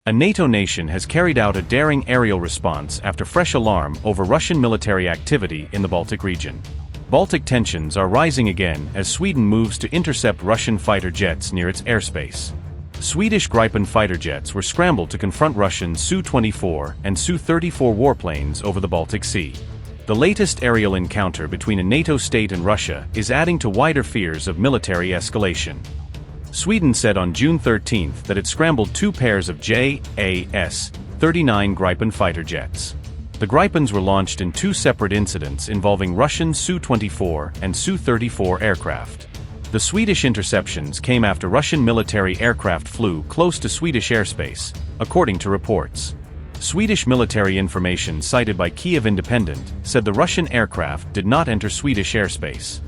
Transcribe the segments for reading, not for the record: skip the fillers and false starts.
A NATO nation has carried out a daring aerial response after fresh alarm over Russian military activity in the Baltic region. Baltic tensions are rising again as Sweden moves to intercept Russian fighter jets near its airspace. Swedish Gripen fighter jets were scrambled to confront Russian Su-24 and Su-34 warplanes over the Baltic Sea. The latest aerial encounter between a NATO state and Russia is adding to wider fears of military escalation. Sweden said on June 13 that it scrambled 2 pairs of JAS-39 Gripen fighter jets. The Gripens were launched in 2 separate incidents involving Russian Su-24 and Su-34 aircraft. The Swedish interceptions came after Russian military aircraft flew close to Swedish airspace, according to reports. Swedish military information cited by Kiev Independent said the Russian aircraft did not enter Swedish airspace.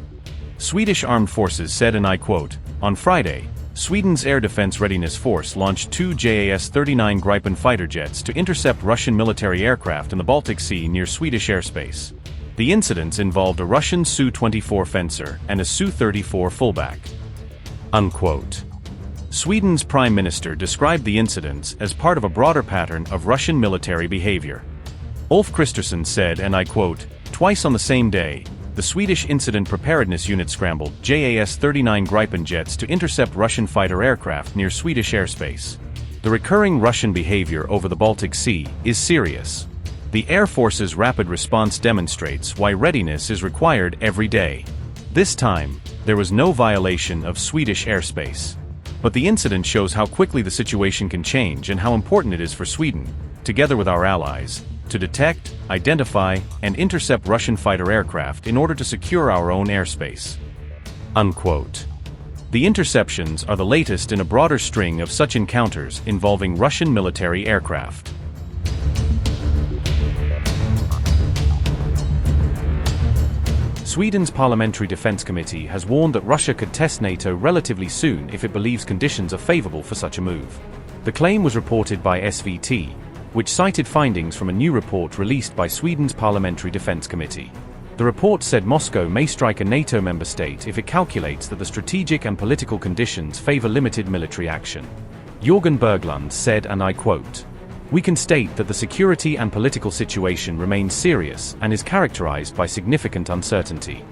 Swedish Armed Forces said, and I quote, "On Friday, Sweden's Air Defense Readiness Force launched 2 JAS-39 Gripen fighter jets to intercept Russian military aircraft in the Baltic Sea near Swedish airspace. The incidents involved a Russian Su-24 fencer and a Su-34 fullback." Unquote. Sweden's Prime Minister described the incidents as part of a broader pattern of Russian military behavior. Ulf Kristersson said, and I quote, "Twice on the same day, the Swedish Incident Preparedness Unit scrambled JAS-39 Gripen jets to intercept Russian fighter aircraft near Swedish airspace. The recurring Russian behavior over the Baltic Sea is serious. The Air Force's rapid response demonstrates why readiness is required every day. This time, there was no violation of Swedish airspace. But the incident shows how quickly the situation can change and how important it is for Sweden, together with our allies, to detect, identify, and intercept Russian fighter aircraft in order to secure our own airspace." Unquote. The interceptions are the latest in a broader string of such encounters involving Russian military aircraft. Sweden's Parliamentary Defense Committee has warned that Russia could test NATO relatively soon if it believes conditions are favorable for such a move. The claim was reported by SVT, which cited findings from a new report released by Sweden's Parliamentary Defense Committee. The report said Moscow may strike a NATO member state if it calculates that the strategic and political conditions favor limited military action. Jörgen Berglund said, and I quote, "We can state that the security and political situation remains serious and is characterized by significant uncertainty.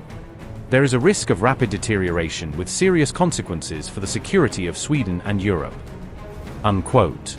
There is a risk of rapid deterioration with serious consequences for the security of Sweden and Europe." Unquote.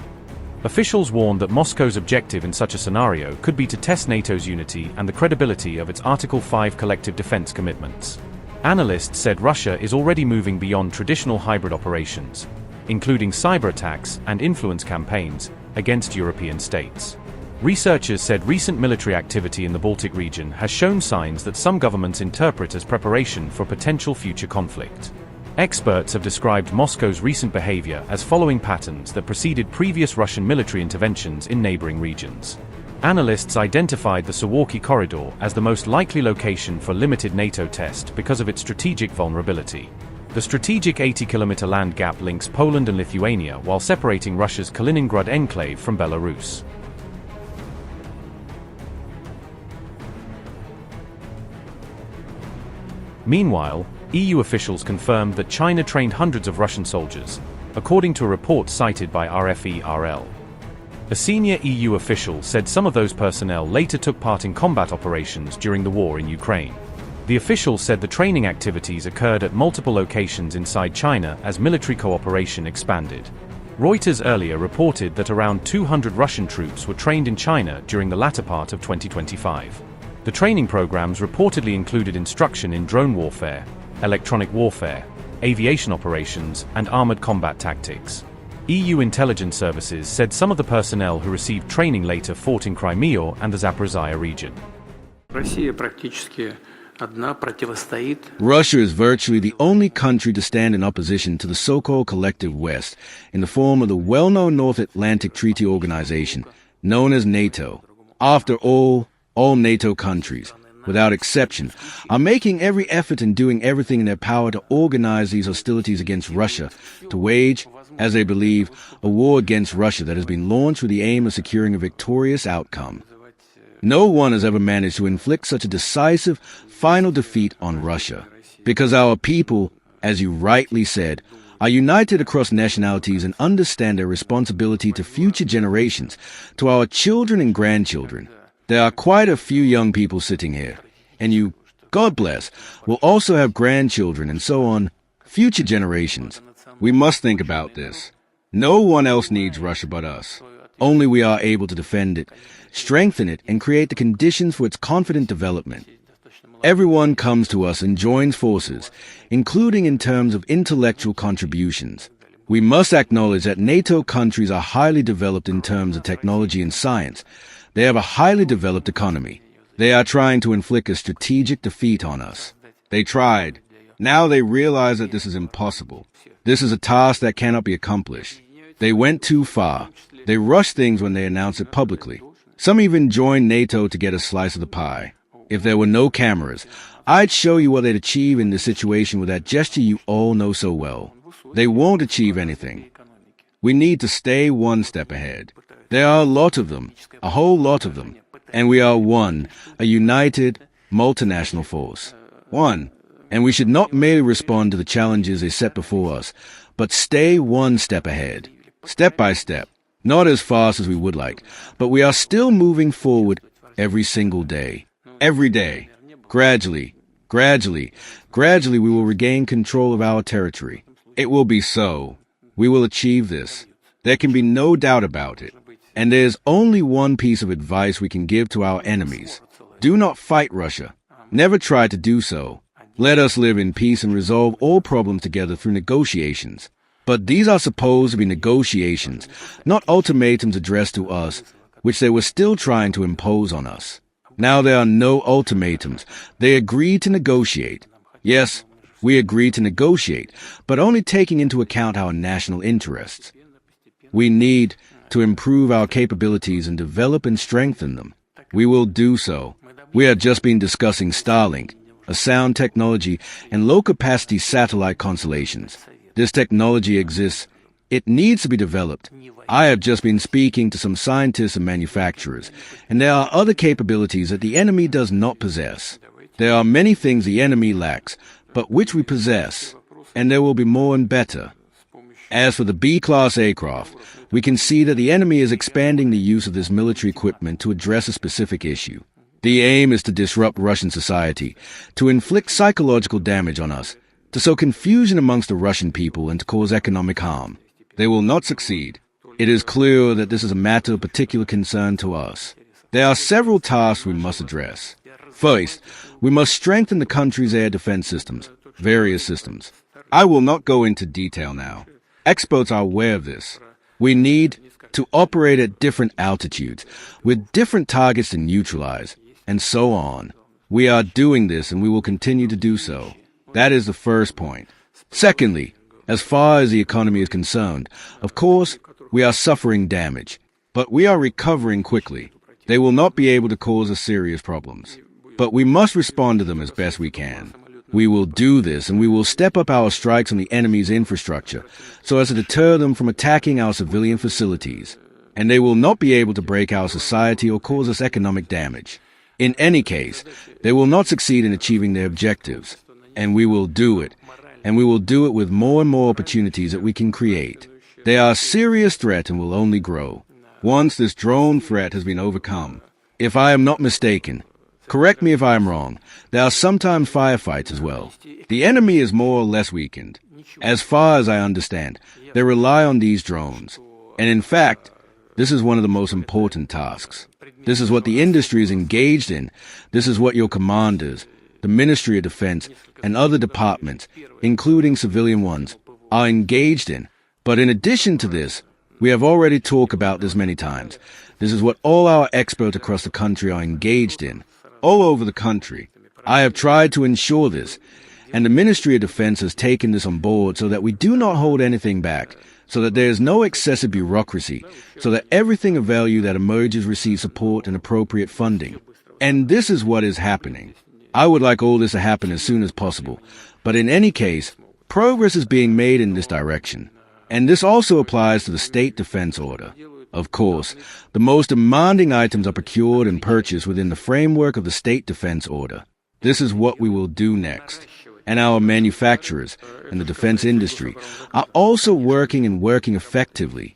Officials warned that Moscow's objective in such a scenario could be to test NATO's unity and the credibility of its Article 5 collective defense commitments. Analysts said Russia is already moving beyond traditional hybrid operations, including cyber attacks and influence campaigns, against European states. Researchers said recent military activity in the Baltic region has shown signs that some governments interpret as preparation for potential future conflict. Experts have described Moscow's recent behavior as following patterns that preceded previous Russian military interventions in neighboring regions. Analysts identified the Suwalki corridor as the most likely location for limited NATO test because of its strategic vulnerability. The strategic 80-kilometer land gap links Poland and Lithuania while separating Russia's Kaliningrad enclave from Belarus. Meanwhile, EU officials confirmed that China trained hundreds of Russian soldiers, according to a report cited by RFE/RL. A senior EU official said some of those personnel later took part in combat operations during the war in Ukraine. The official said the training activities occurred at multiple locations inside China as military cooperation expanded. Reuters earlier reported that around 200 Russian troops were trained in China during the latter part of 2025. The training programs reportedly included instruction in drone warfare, electronic warfare, aviation operations, and armored combat tactics. EU intelligence services said some of the personnel who received training later fought in Crimea and the Zaporizhia region. Russia is virtually the only country to stand in opposition to the so-called collective West in the form of the well-known North Atlantic Treaty Organization, known as NATO. After all NATO countries, without exception, are making every effort and doing everything in their power to organize these hostilities against Russia, to wage, as they believe, a war against Russia that has been launched with the aim of securing a victorious outcome. No one has ever managed to inflict such a decisive, final defeat on Russia, because our people, as you rightly said, are united across nationalities and understand their responsibility to future generations, to our children and grandchildren. There are quite a few young people sitting here, and you, God bless, will also have grandchildren and so on, future generations. We must think about this. No one else needs Russia but us. Only we are able to defend it, strengthen it, and create the conditions for its confident development. Everyone comes to us and joins forces, including in terms of intellectual contributions. We must acknowledge that NATO countries are highly developed in terms of technology and science. They have a highly developed economy. They are trying to inflict a strategic defeat on us. They tried. Now they realize that this is impossible. This is a task that cannot be accomplished. They went too far. They rushed things when they announced it publicly. Some even joined NATO to get a slice of the pie. If there were no cameras, I'd show you what they'd achieve in this situation with that gesture you all know so well. They won't achieve anything. We need to stay one step ahead. There are a lot of them, a whole lot of them, and we are one, a united, multinational force. One, and we should not merely respond to the challenges they set before us, but stay one step ahead, step by step, not as fast as we would like, but we are still moving forward every single day. Every day, gradually, we will regain control of our territory. It will be so. We will achieve this. There can be no doubt about it. And there's only one piece of advice we can give to our enemies. Do not fight Russia. Never try to do so. Let us live in peace and resolve all problems together through negotiations. But these are supposed to be negotiations, not ultimatums addressed to us, which they were still trying to impose on us. Now there are no ultimatums. They agreed to negotiate. Yes, we agreed to negotiate, but only taking into account our national interests. We need to improve our capabilities and develop and strengthen them. We will do so. We have just been discussing Starlink, a sound technology, and low-capacity satellite constellations. This technology exists. It needs to be developed. I have just been speaking to some scientists and manufacturers, and there are other capabilities that the enemy does not possess. There are many things the enemy lacks, but which we possess, and there will be more and better. As for the B-class aircraft, we can see that the enemy is expanding the use of this military equipment to address a specific issue. The aim is to disrupt Russian society, to inflict psychological damage on us, to sow confusion amongst the Russian people, and to cause economic harm. They will not succeed. It is clear that this is a matter of particular concern to us. There are several tasks we must address. First, we must strengthen the country's air defense systems, various systems. I will not go into detail now. Experts are aware of this. We need to operate at different altitudes, with different targets to neutralize, and so on. We are doing this, and we will continue to do so. That is the first point. Secondly, as far as the economy is concerned, of course, we are suffering damage, but we are recovering quickly. They will not be able to cause us serious problems, but we must respond to them as best we can. We will do this, and we will step up our strikes on the enemy's infrastructure so as to deter them from attacking our civilian facilities, and they will not be able to break our society or cause us economic damage. In any case, they will not succeed in achieving their objectives, and we will do it, and we will do it with more and more opportunities that we can create. They are a serious threat and will only grow once this drone threat has been overcome. If I am not mistaken, correct me if I am wrong, there are sometimes firefights as well. The enemy is more or less weakened. As far as I understand, they rely on these drones. And in fact, this is one of the most important tasks. This is what the industry is engaged in. This is what your commanders, the Ministry of Defense, and other departments, including civilian ones, are engaged in. But in addition to this, we have already talked about this many times. This is what all our experts across the country are engaged in. All over the country. I have tried to ensure this, and the Ministry of Defense has taken this on board so that we do not hold anything back, so that there is no excessive bureaucracy, so that everything of value that emerges receives support and appropriate funding. And this is what is happening. I would like all this to happen as soon as possible, but in any case, progress is being made in this direction. And this also applies to the State Defense Order. Of course, the most demanding items are procured and purchased within the framework of the State Defense Order. This is what we will do next. and our manufacturers and the defense industry are also working effectively